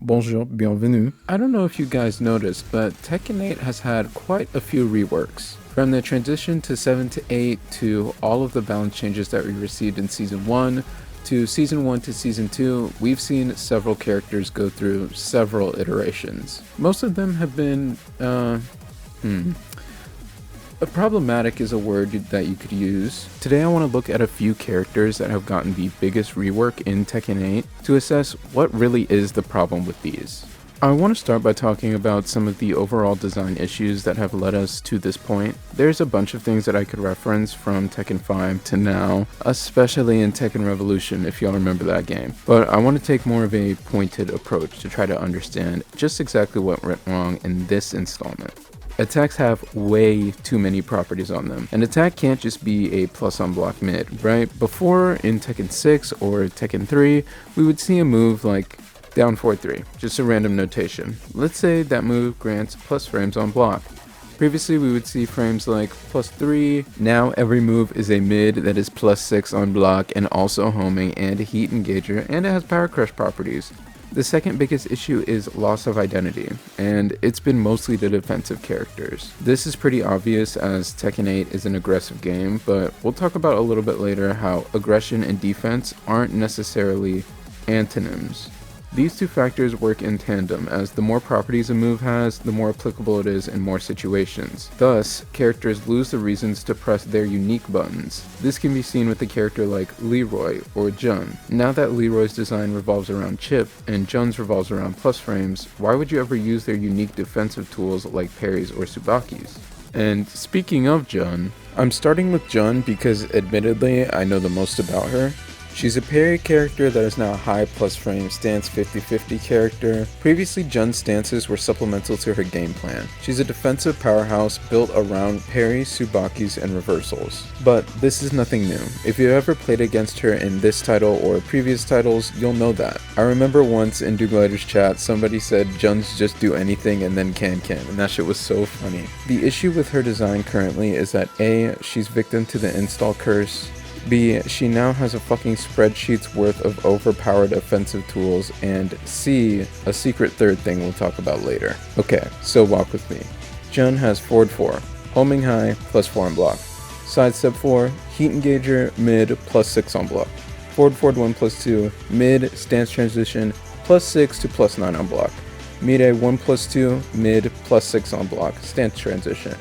Bonjour, bienvenue. I don't know if you guys noticed, but Tekken 8 has had quite a few reworks. From the transition to 7 to 8 to all of the balance changes that we received in Season 1 to Season 1 to Season 2, we've seen several characters go through several iterations. Most of them have been, problematic is a word that you could use. Today I want to look at a few characters that have gotten the biggest rework in Tekken 8 to assess what really is the problem with these. I want to start by talking about some of the overall design issues that have led us to this point. There's a bunch of things that I could reference from Tekken 5 to now, especially in Tekken Revolution if y'all remember that game. But I want to take more of a pointed approach to try to understand just exactly what went wrong in this installment. Attacks have way too many properties on them. An attack can't just be a plus on block mid, right? Before, in Tekken 6 or Tekken 3, we would see a move like down 4-3, just a random notation. Let's say that move grants plus frames on block. Previously we would see frames like +3, now every move is a mid that is +6 on block and also homing and a heat engager, and it has power crush properties. The second biggest issue is loss of identity, and it's been mostly the defensive characters. This is pretty obvious as Tekken 8 is an aggressive game, but we'll talk about a little bit later how aggression and defense aren't necessarily antonyms. These two factors work in tandem, as the more properties a move has, the more applicable it is in more situations. Thus, characters lose the reasons to press their unique buttons. This can be seen with a character like Leroy or Jun. Now that Leroy's design revolves around chip, and Jun's revolves around plus frames, why would you ever use their unique defensive tools like parries or Tsubakis? And speaking of Jun, I'm starting with Jun because admittedly I know the most about her. She's a parry character that is now a high plus frame stance 50-50 character. Previously, Jun's stances were supplemental to her game plan. She's a defensive powerhouse built around parries, Tsubakis, and reversals. But this is nothing new. If you ever played against her in this title or previous titles, you'll know that. I remember once in Douglader's chat, somebody said Jun's just do anything and then can, and that shit was so funny. The issue with her design currently is that A, she's victim to the install curse, B, she now has a fucking spreadsheet's worth of overpowered offensive tools, and C, a secret third thing we'll talk about later. Okay, so walk with me. Jun has forward 4, homing high, +4 on block. Sidestep 4, heat engager, mid, +6 on block. Forward 1 +2, mid, stance transition, +6 to +9 on block. Mid A 1 +2, mid, +6 on block, stance transition.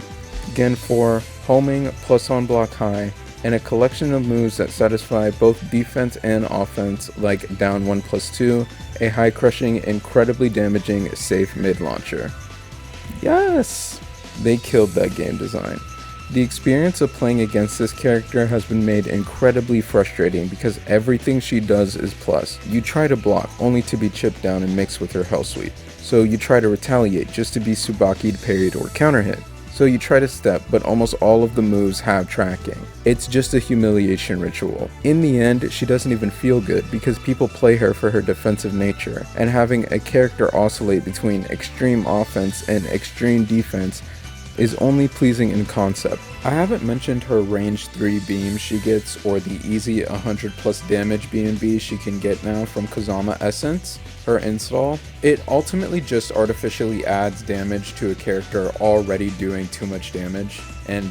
Gen 4, homing, plus on block high, and a collection of moves that satisfy both defense and offense, like down 1 +2, a high crushing, incredibly damaging safe mid launcher. Yes! They killed that game design. The experience of playing against this character has been made incredibly frustrating because everything she does is plus. You try to block, only to be chipped down and mixed with her hell sweep. So you try to retaliate, just to be Tsubaki'd, parried, or counter hit. So you try to step, but almost all of the moves have tracking. It's just a humiliation ritual. In the end, she doesn't even feel good because people play her for her defensive nature, and having a character oscillate between extreme offense and extreme defense is only pleasing in concept. I haven't mentioned her range 3 beam she gets or the easy 100+ damage B&B she can get now from Kazama Essence, her install. It ultimately just artificially adds damage to a character already doing too much damage and,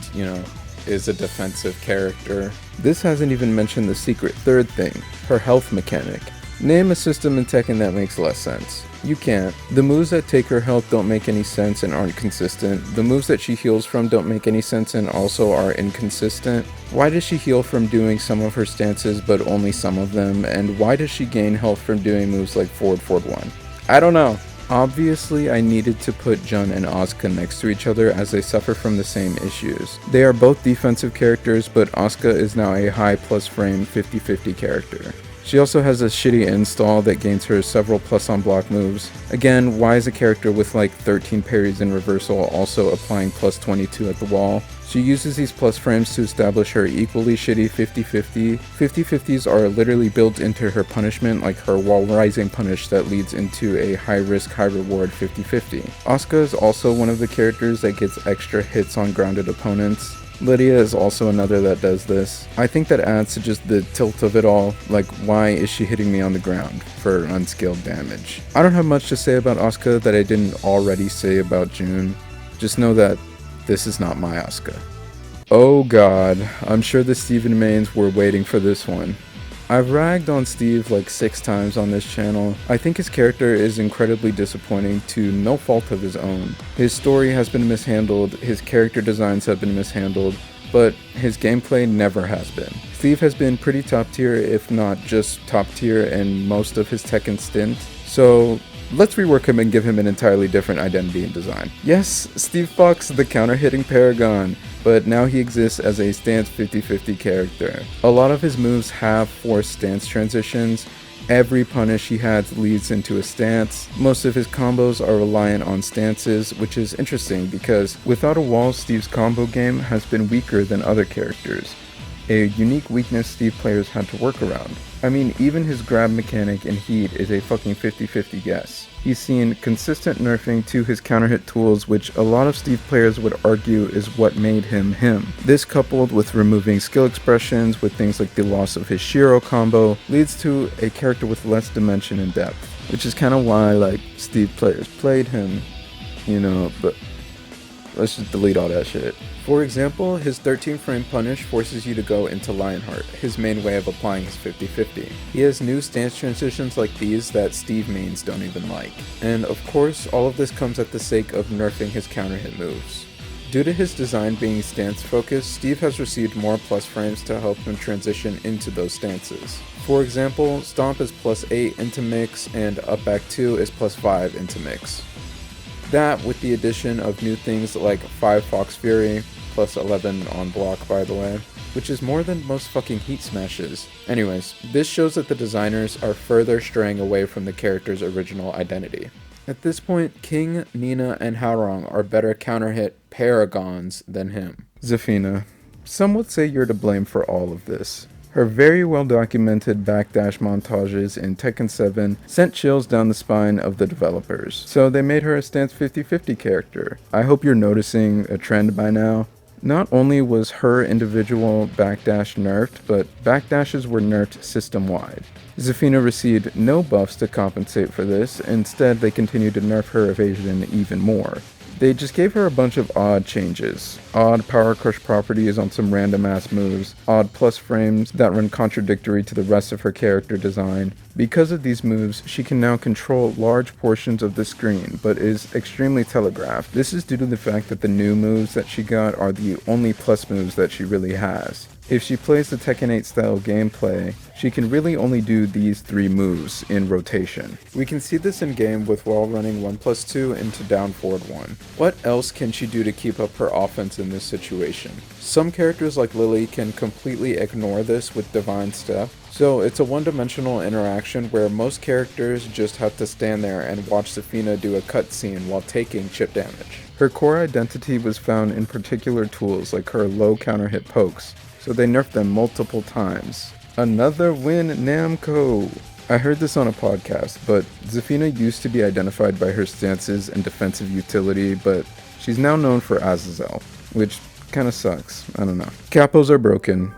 is a defensive character. This hasn't even mentioned the secret third thing, her health mechanic. Name a system in Tekken that makes less sense. You can't. The moves that take her health don't make any sense and aren't consistent. The moves that she heals from don't make any sense and also are inconsistent. Why does she heal from doing some of her stances but only some of them? And why does she gain health from doing moves like forward 1? I don't know. Obviously, I needed to put Jun and Asuka next to each other as they suffer from the same issues. They are both defensive characters, but Asuka is now a high plus frame 50-50 character. She also has a shitty install that gains her several plus on block moves. Again, why is a character with like 13 parries in reversal also applying +22 at the wall? She uses these plus frames to establish her equally shitty 50-50. 50-50s are literally built into her punishment, like her wall rising punish that leads into a high risk, high reward 50-50. Asuka is also one of the characters that gets extra hits on grounded opponents. Lydia is also another that does this. I think that adds to just the tilt of it all, like why is she hitting me on the ground for unskilled damage? I don't have much to say about Asuka that I didn't already say about June. Just know that this is not my Asuka. Oh god, I'm sure the Steven mains were waiting for this one. I've ragged on Steve like 6 times on this channel. I think his character is incredibly disappointing to no fault of his own. His story has been mishandled, his character designs have been mishandled, but his gameplay never has been. Steve has been pretty top tier, if not just top tier in most of his Tekken stint, so let's rework him and give him an entirely different identity and design. Yes, Steve Fox, the counter-hitting paragon, but now he exists as a stance 50-50 character. A lot of his moves have forced stance transitions. Every punish he has leads into a stance. Most of his combos are reliant on stances, which is interesting because without a wall, Steve's combo game has been weaker than other characters. A unique weakness Steve players had to work around. I mean, even his grab mechanic in Heat is a fucking 50-50 guess. He's seen consistent nerfing to his counter hit tools, which a lot of Steve players would argue is what made him him. This, coupled with removing skill expressions with things like the loss of his Shiro combo, leads to a character with less dimension and depth, which is kind of why like Steve players played him, you know, but let's just delete all that shit. For example, his 13 frame punish forces you to go into Lionheart, his main way of applying his 50-50. He has new stance transitions like these that Steve mains don't even like. And of course, all of this comes at the sake of nerfing his counter hit moves. Due to his design being stance focused, Steve has received more plus frames to help him transition into those stances. For example, Stomp is +8 into mix and Up Back 2 is +5 into mix. That with the addition of new things like 5 Fox Fury, +11 on block by the way, which is more than most fucking Heat smashes. Anyways, this shows that the designers are further straying away from the character's original identity. At this point, King, Nina, and Haorong are better counter hit paragons than him. Zafina. Some would say you're to blame for all of this. Her very well documented backdash montages in Tekken 7 sent chills down the spine of the developers, so they made her a stance 50-50 character. I hope you're noticing a trend by now. Not only was her individual backdash nerfed, but backdashes were nerfed system-wide. Zafina received no buffs to compensate for this, instead they continued to nerf her evasion even more. They just gave her a bunch of odd changes. Odd power crush properties on some random ass moves, odd plus frames that run contradictory to the rest of her character design. Because of these moves, she can now control large portions of the screen, but is extremely telegraphed. This is due to the fact that the new moves that she got are the only plus moves that she really has. If she plays the Tekken 8 style gameplay, she can really only do these 3 moves in rotation. We can see this in game with wall running 1+2 into down forward 1. What else can she do to keep up her offense in this situation? Some characters like Lily can completely ignore this with Divine Step, so it's a one-dimensional interaction where most characters just have to stand there and watch Zafina do a cutscene while taking chip damage. Her core identity was found in particular tools like her low counter hit pokes, so they nerfed them multiple times. Another win, Namco! I heard this on a podcast, but Zafina used to be identified by her stances and defensive utility, but she's now known for Azazel, which kinda sucks. I don't know. Capos are broken.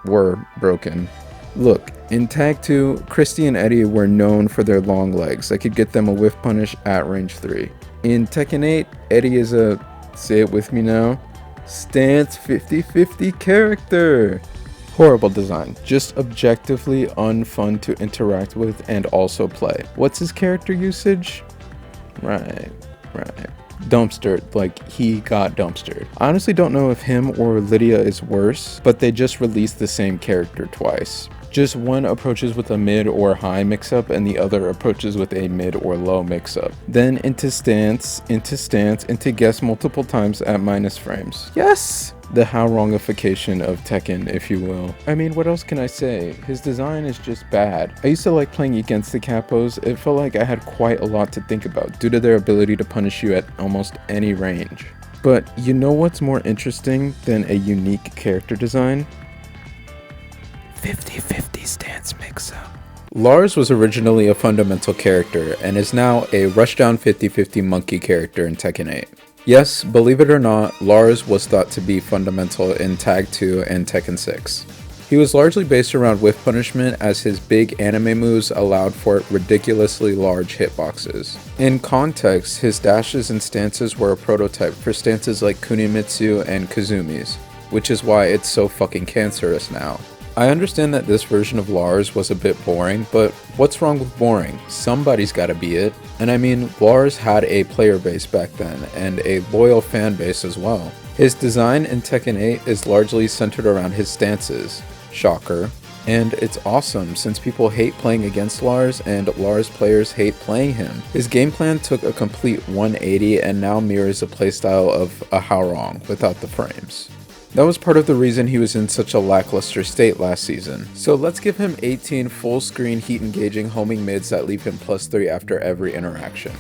Were broken. Look, in Tag 2, Christy and Eddy were known for their long legs that could get them a whiff punish at range 3. In Tekken 8, Eddy is a, say it with me now, stance 50-50 character. Horrible design, just objectively unfun to interact with and also play. What's his character usage? Right. Dumpstered, like he got dumpstered. I honestly don't know if him or Lydia is worse, but they just released the same character twice. Just one approaches with a mid or high mix-up and the other approaches with a mid or low mix-up. Then into stance, into guess multiple times at minus frames. Yes! The Haorongification of Tekken, if you will. I mean, what else can I say? His design is just bad. I used to like playing against the Capos. It felt like I had quite a lot to think about due to their ability to punish you at almost any range. But you know what's more interesting than a unique character design? 50-50 stance mix-up. Lars was originally a fundamental character and is now a rushdown 50-50 monkey character in Tekken 8. Yes, believe it or not, Lars was thought to be fundamental in Tag 2 and Tekken 6. He was largely based around whiff punishment, as his big anime moves allowed for ridiculously large hitboxes. In context, his dashes and stances were a prototype for stances like Kunimitsu and Kazumi's, which is why it's so fucking cancerous now. I understand that this version of Lars was a bit boring, but what's wrong with boring? Somebody's gotta be it. And I mean, Lars had a player base back then, and a loyal fan base as well. His design in Tekken 8 is largely centered around his stances. Shocker. And it's awesome since people hate playing against Lars and Lars players hate playing him. His game plan took a complete 180 and now mirrors the playstyle of a Hwoarang without the frames. That was part of the reason he was in such a lackluster state last season. So let's give him 18 full screen heat engaging homing mids that leave him +3 after every interaction.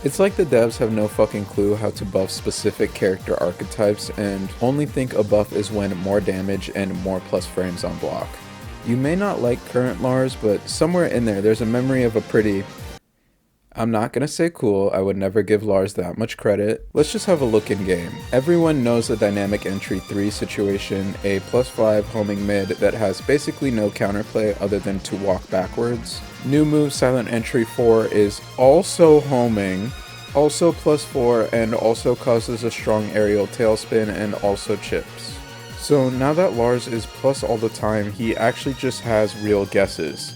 It's like the devs have no fucking clue how to buff specific character archetypes and only think a buff is when more damage and more plus frames on block. You may not like current Lars, but somewhere in there's a memory of a pretty... I'm not gonna say cool, I would never give Lars that much credit. Let's just have a look in game. Everyone knows the dynamic entry 3 situation, a +5 homing mid that has basically no counterplay other than to walk backwards. New move silent entry 4 is also homing, also +4, and also causes a strong aerial tailspin and also chips. So now that Lars is plus all the time, he actually just has real guesses.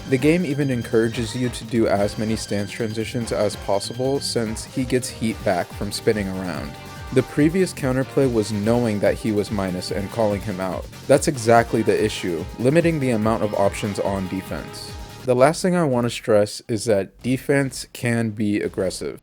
The game even encourages you to do as many stance transitions as possible since he gets heat back from spinning around. The previous counterplay was knowing that he was minus and calling him out. That's exactly the issue, limiting the amount of options on defense. The last thing I want to stress is that defense can be aggressive.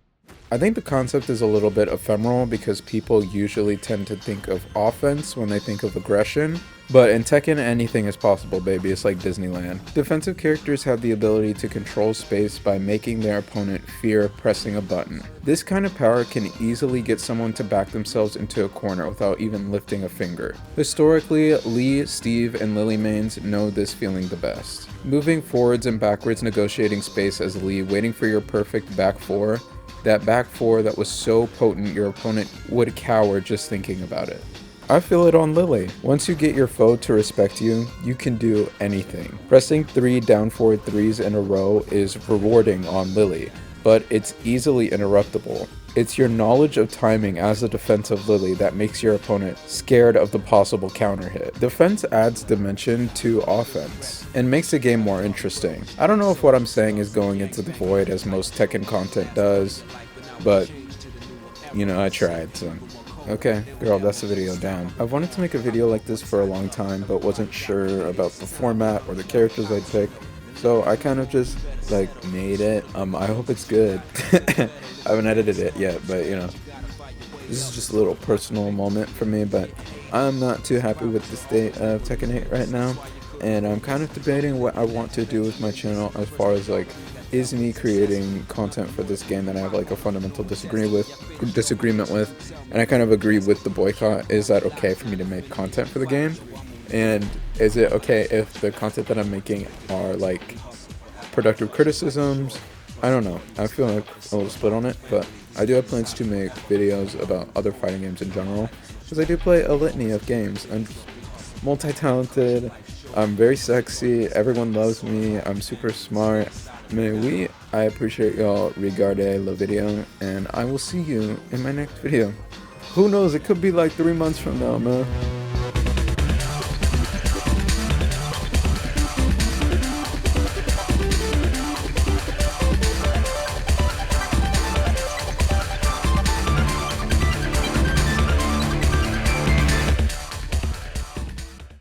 I think the concept is a little bit ephemeral because people usually tend to think of offense when they think of aggression, but in Tekken anything is possible, baby. It's like Disneyland. Defensive characters have the ability to control space by making their opponent fear pressing a button. This kind of power can easily get someone to back themselves into a corner without even lifting a finger. Historically, Lee, Steve, and Lily mains know this feeling the best. Moving forwards and backwards, negotiating space as Lee, waiting for your perfect back four. That back four that was so potent your opponent would cower just thinking about it. I feel it on Lily. Once you get your foe to respect you, you can do anything. Pressing 3 down forward 3s in a row is rewarding on Lily, but it's easily interruptible. It's your knowledge of timing as a defensive Lily that makes your opponent scared of the possible counter hit. Defense adds dimension to offense and makes the game more interesting. I don't know if what I'm saying is going into the void as most Tekken content does, but you know, I tried, so. Okay, girl, that's the video down. I've wanted to make a video like this for a long time, but wasn't sure about the format or the characters I'd pick. So I kind of just like made it. I hope it's good. I haven't edited it yet, but you know, this is just a little personal moment for me, but I'm not too happy with the state of Tekken 8 right now, and I'm kind of debating what I want to do with my channel as far as like, is me creating content for this game that I have like a fundamental disagreement with, and I kind of agree with the boycott. Is that okay for me to make content for the game? And is it okay if the content that I'm making are like productive criticisms? I don't know. I feel like a little split on it, but I do have plans to make videos about other fighting games in general, because I do play a litany of games. I'm multi-talented, I'm very sexy, everyone loves me, I'm super smart. I appreciate y'all. Regarde la video, and I will see you in my next video. Who knows, it could be like 3 months from now, man.